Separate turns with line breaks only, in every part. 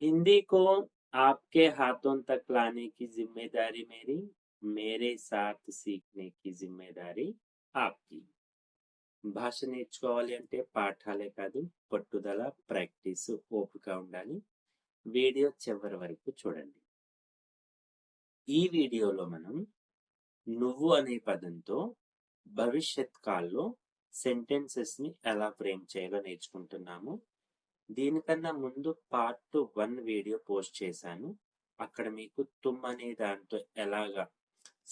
हिंदी को आपके हाथों तक लाने की जिम्मेदारी मेरी, मेरे साथ सीखने की जिम्मेदारी आपकी. భాష నేర్చుకోవాలి అంటే పాఠాలే కాదు, పట్టుదల, ప్రాక్టీస్, ఓపిక ఉండాలి. వీడియో చివరి వరకు చూడండి. ఈ వీడియోలో మనం నువ్వు అనే పదంతో భవిష్యత్ కాల్లో సెంటెన్సెస్ ని ఎలా ఫ్రేమ్ చేయాలో నేర్చుకుంటున్నాము. దీనికన్నా ముందు పార్ట్ 1 వీడియో పోస్ట్ చేశాను. అక్కడ మీకు తుమ్ అనే దాంతో ఎలాగా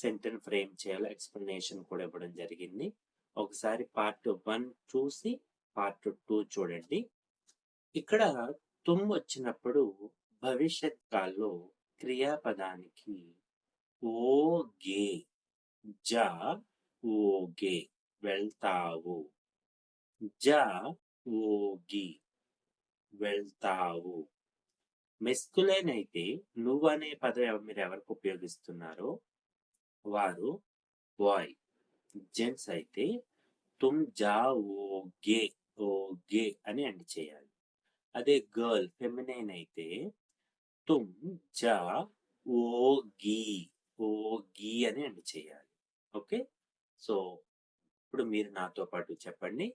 సెంటెన్స్ ఫ్రేమ్ చేయాలో ఎక్స్ప్లెనేషన్ కూడా ఇవ్వడం జరిగింది. ఒకసారి పార్ట్ 1 చూసి పార్ట్ 2 చూడండి. ఇక్కడ తుమ్ వచ్చినప్పుడు భవిష్యత్ కాల్లో క్రియాపదానికి ఓగే, జా, ఓగే, వెళ్తావు, జా, ఓగి, వెళ్తావు. మెస్కులైన్ అయితే నువ్వు అనే పదం మీరు ఎవరికి ఉపయోగిస్తున్నారో వారు బాయ్. జెంట్స్ అయితే తుమ్ జాఓగే, ఓగే అని ఎండ్ చేయాలి. అదే గర్ల్ ఫెమినైన్ అయితే తుమ్ జా ఓగి, ఓగి అని ఎండ్ చేయాలి. ఓకే, సో ఇప్పుడు మీరు నాతో పాటు చెప్పండి.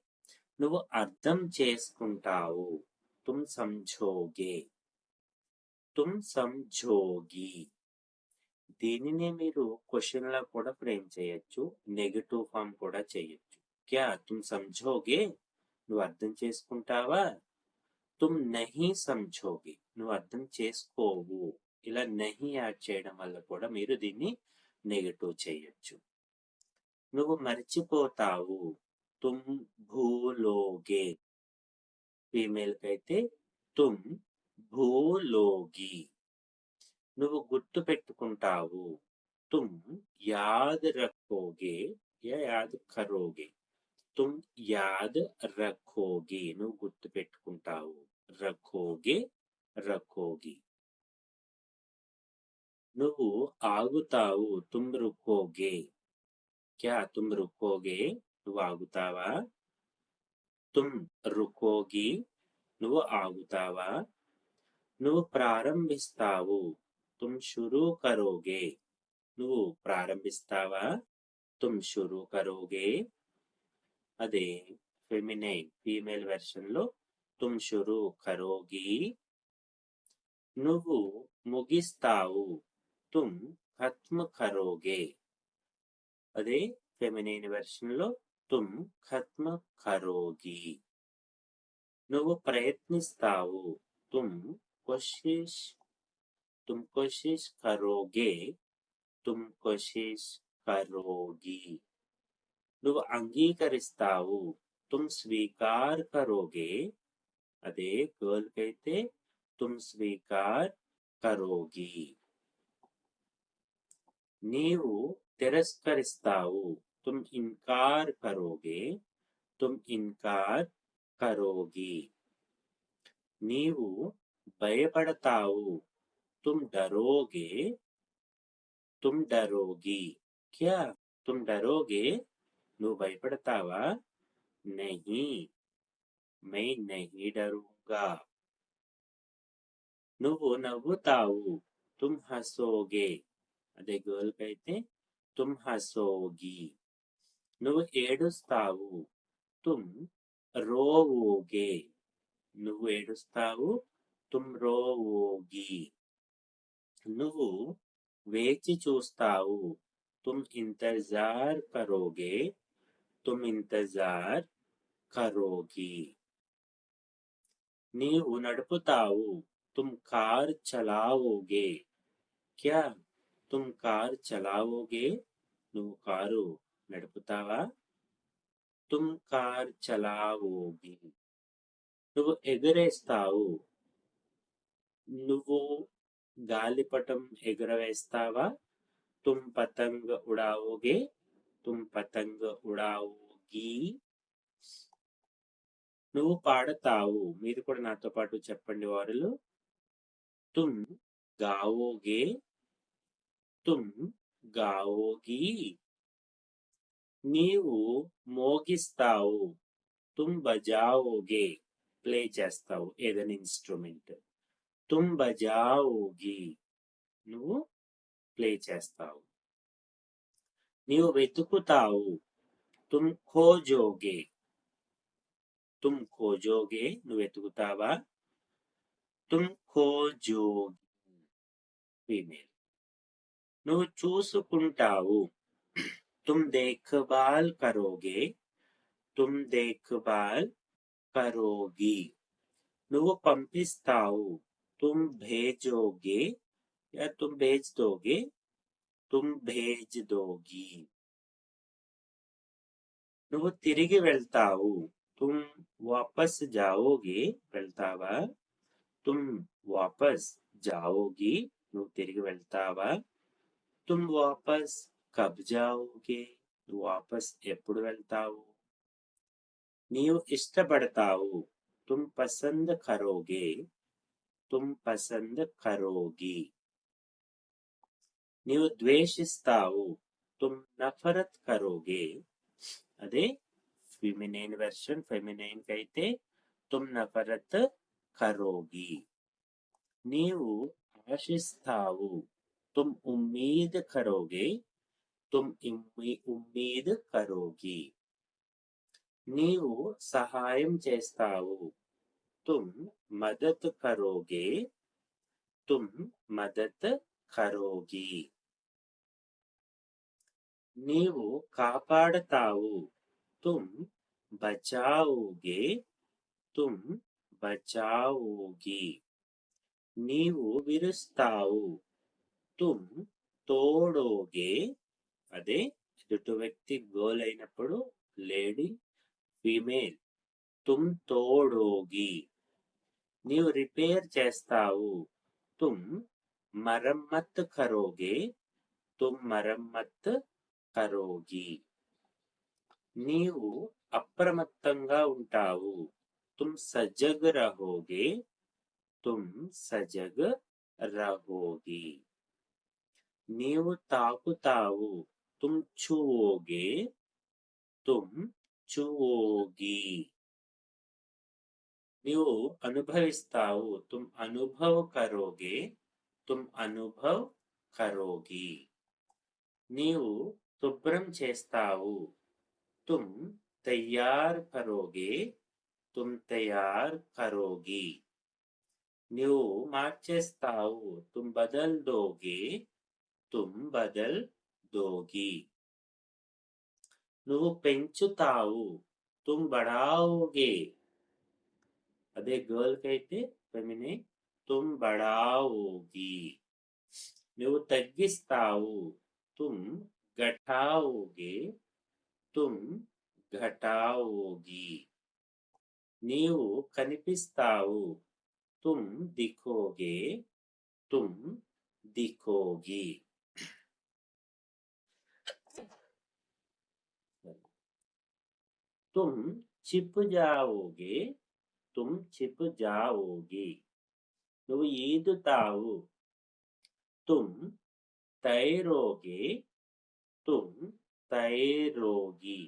నువ్వు అర్థం చేసుకుంటావు, తుమ్ సంజోగే, తుమ్ సంజోగి. దీనినే మీరు క్వశ్చన్ లా కూడా ఫ్రేమ్ చేయొచ్చు, నెగటివ్ ఫామ్ కూడా చేయొచ్చు. క్యా తుమ్ సంజోగే, నువ్వు అర్థం చేసుకుంటావా? తుమ్ నహీ సంజోగే, నువ్వు అర్థం చేసుకోవు. ఇలా నహీ యాడ్ చేయడం వల్ల కూడా మీరు దీన్ని నెగటివ్ చేయొచ్చు. నువ్వు మర్చిపోతావు, తుమ్ భూలోగే. ఫీమేల్ కైతే తుమ్ భూలోగి. నువ్వు గుర్తు పెట్టుకుంటావు, తుమ్ యాద్ రఖోగే యా యాద్ కరోగే. తుమ్ యాద్ రఖోగి, నువ్వు గుర్తు పెట్టుకుంటావు, రఖోగే, రఖోగి. నువ్వు ఆగుతావు, తుమ్ రుకోగే. క్యా తుమ్ రుకోగే, నువ్వు ఆగుతావా? తుమ్ రుకోగి, నువ్వు ఆగుతావా? నువ్వు ప్రారంభిస్తావు, తుమ్ షురూ కరోగే. నువ్వు ప్రారంభిస్తావా? తుమ్ షురూ కరోగే. అదే ఫెమినైన్ ఫీమేల్ వెర్షన్ లో తుమ్ షురూ కరోగి. నువ్వు ముగిస్తావు, తుమ్ ఖత్మ్ కరోగే. అదే ఫెమినైన్ వెర్షన్ లో తుమ్ ఖత్మ్ కరోగి. నువ్వు ప్రయత్నిస్తావు, తుమ్ కోషిష్, తుమ్ కోషిష్ కరోగే, తుమ్ కోషిష్ కరోగి. నువ్వు అంగీకరిస్తావు, తుమ్ స్వీకార్ కరోగే. అదే గర్ల్ కైతే తుమ్ స్వీకార్ కరోగి. నీవు తిరస్కరిస్తావు, తుమ్ ఇన్కార్ కరోగే, తుమ్ ఇన్కార్ కరోగి. నీవు భయపడతావు, తుమ్ డరోగే, తుమ్ డరోగి. క్యా తుమ్ డరోగే, నువ్వు భయపడతావా? నహీ, మై నహీ డరూంగా. నువ్వు నవ్వుతావు, తుమ్ హసోగే. అదే గర్ల్ కైతే తుమ్ హసోగి. నువ్వు ఏడుస్తావు, తుమ్ రోవోగే. నువ్వు ఏడుస్తావు, తుమ్ రోవోగి. నువ్వు వేచి చూస్తావు, తుమ్ ఇంతజార్ కరోగే, తుమ్ ఇంతజార్ కరోగి. నీవు నడుపుతావు, తుమ్ కార్ చలావోగే. క్యా తుమ్ కార్ చలావోగే, నువ్వు కారు నడుపుతావా? తుమ్ కార్ చలావోగి. నువ్వు ఎగరేస్తావు, నువ్వు గాలిపటం ఎగరవేస్తావా? తుమ్ పతంగ్ ఉడావోగే, తుమ్ పతంగ్ ఉడావోగి. నువ్వు పాడతావు, మీరు కూడా నాతో పాటు చెప్పండి వారులు. తుమ్ గావోగే, తుమ్ గావోగి. నీవు మోగిస్తావు, తుమ్ బజావోగే. ప్లే చేస్తావు ఏదైనా ఇన్స్ట్రుమెంట్. తుమ్ బజావోగి, నువ్వు ప్లే చేస్తావు. నీవు వెతుకుతావు. తుమ్ ఖోజోగే, తుమ్ ఖోజోగే, నువ్వు వెతుకుతావా. తుమ్ ఖోజోగి, ఫీమేల్. నువ్వు చూసుకుంటావు. తుమ్ దేఖ్భాల్ కరోగే, తుమ్ దేఖ్భాల్ కరోగి, నువ్వు పంపిస్తావు. తుమ్ భేజోగే యా తుమ్ భేజ్ దోగే, తుమ్ భేజ్ దోగి, నువ్వు తిరిగి వెళ్తావు. తుమ్ వాపస్ జావోగే, వెళ్తావా. తుమ్ వాపస్ జావోగి, నువ్వు తిరిగి వెళ్తావా. తుమ్ వాపస్ కబ్ జావోగే, నువ్వు వాపస్ ఎప్పుడు వెళ్తావు. నీవు ఇష్టపడతావు. తుమ్ పసంద్ కరోగే, తుమ్ పసంద్ కరోగి, నీవు ద్వేషిస్తావు. తుమ్ నఫరత్ కరోగే, అదే ఫెమినైన్ వెర్షన్. ఫెమినైన్ కైతే తుమ్ నఫరత్ కరోగి, నీవు ఆశిస్తావు. తుమ్ ఉమ్మీద్ కరోగే, తుమ్ ఉమ్మీద్ కరోగి, నీవు సహాయం చేస్తావు. తుమ్ మదత్ కరోగే, తుమ్ మదత్ కరోగి, నీవు కాపాడతావు. తుమ్ బచావోగే, తుమ్ బచావోగి, నీవు విరుస్తావు. తుమ్ తోడోగే, అదే ఎదుటి వ్యక్తి గర్ల్ అయినప్పుడు లేడీ, ఫీమేల్. తుమ్ తోడోగి, నీవు రిపేర్ చేస్తావు. తుమ్ మరమ్మత్ కరోగే, తుమ్ మరమ్మత్ కరోగి, నీవు అప్రమత్తంగా ఉంటావు. తుమ్ సజగ్ రహోగే, తుమ్ సజగ్ రహోగి, నీవు తాకుతావు. తుమ్ ఛువోగే, తుమ్ ఛువోగి, నీవు అనుభవిస్తావు. తుమ్ అనుభవ్ కరోగే, తుమ్ అనుభవ్ కరోగి, నీవు శుభ్రం చేస్తావు. తుమ్ తయార్ కరోగే, తుమ్ తయార్ కరోగి, నీవు మార్చేస్తావు. తుమ్ బదల్ దోగే, తుమ్ బదల్ దోగి, నువ్వు పెంచుతావు. తుమ్ బడావోగే, అదే గర్ల్ కైతే ఫెమినైన్ తుమ్ బడావోగి, నువ్వు తగ్గిస్తావు. తుమ్ ఘటావోగే, తుమ్ ఘటావోగి, నీవు కనిపిస్తావు. తుమ్ దిఖోగే, తుమ్ దిఖోగి, తుమ్ చిప్ జావోగే, తుమ్ చిప్ జావోగి, నువ్వు ఈదుతావు. తుమ్ తైరోగే, తుమ్ తైరోగి,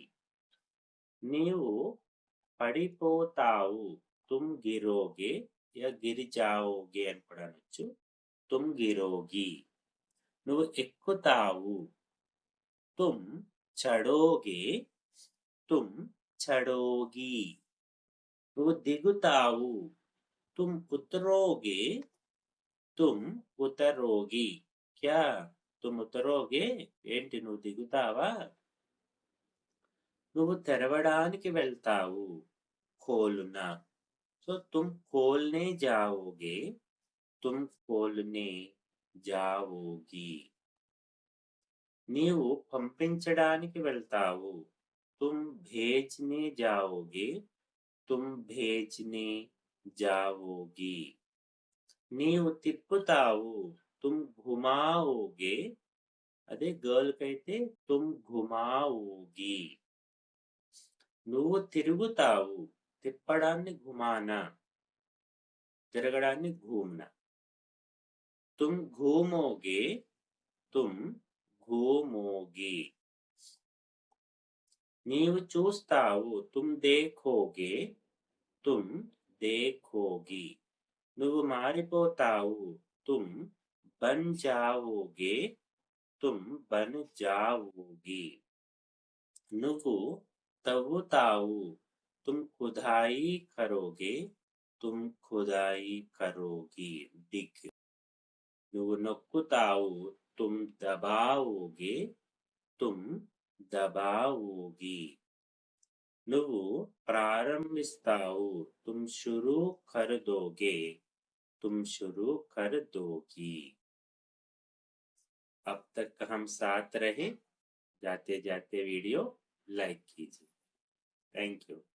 నీవు పడిపోతావు. తుమ్ గిరోగే యా గిరి జావోగే అని కూడా అనొచ్చు. తుమ్ గిరోగి, నువ్వు ఎక్కుతావు. తుమ్ చడోగే, తుమ్ చడోగి, నువ్వు దిగుతావు. తుమ్ ఉతరోగే, తుమ్ ఉతరోగి, క్యా తుమ్ ఉతరోగే, ఏంటి నువ్వు దిగుతావా. నువ్వు తెరవడానికి వెళ్తావు. ఖోలునా, సో తుమ్ ఖోల్నే జావోగే, తుమ్ ఖోల్నే జావోగి, నీవు పంపించడానికి వెళ్తావు. తుమ్ భేజ్నే జావోగే, తుమ్ భేజ్నే జావోగి, నీవు తిప్పుతావు. తుమ్ ఘుమావోగే, అదే గర్ల్ కైతే తుమ్ ఘుమావోగి, నువ్వు తిరుగుతావు. తిప్పడాన్ని ఘుమానా, తిరగడాన్ని ఘూమ్నా. తుమ్ ఘూమోగే, తుమ్ ఘూమోగి, నీవు చూస్తావు. తుమ్ దేఖోగే, తుమ్ దేఖోగి, నువ్వు మారిపోతావు, तुम बन जाओगे, तुम बन जाओगी। నువ్వు తవ్వుతావు, तुम खुदाई करोगे, तुम खुदाई करोगी। डिग। నువ్వు నొక్కుతావు, तुम दबाओगे, तुम दबाओगी। నువ్వు ప్రారంభిస్తావు, तुम शुरू कर दोगे, तुम शुरू कर दोगी। अब तक हम साथ रहे। जाते जाते वीडियो लाइक कीजिए। Thank you.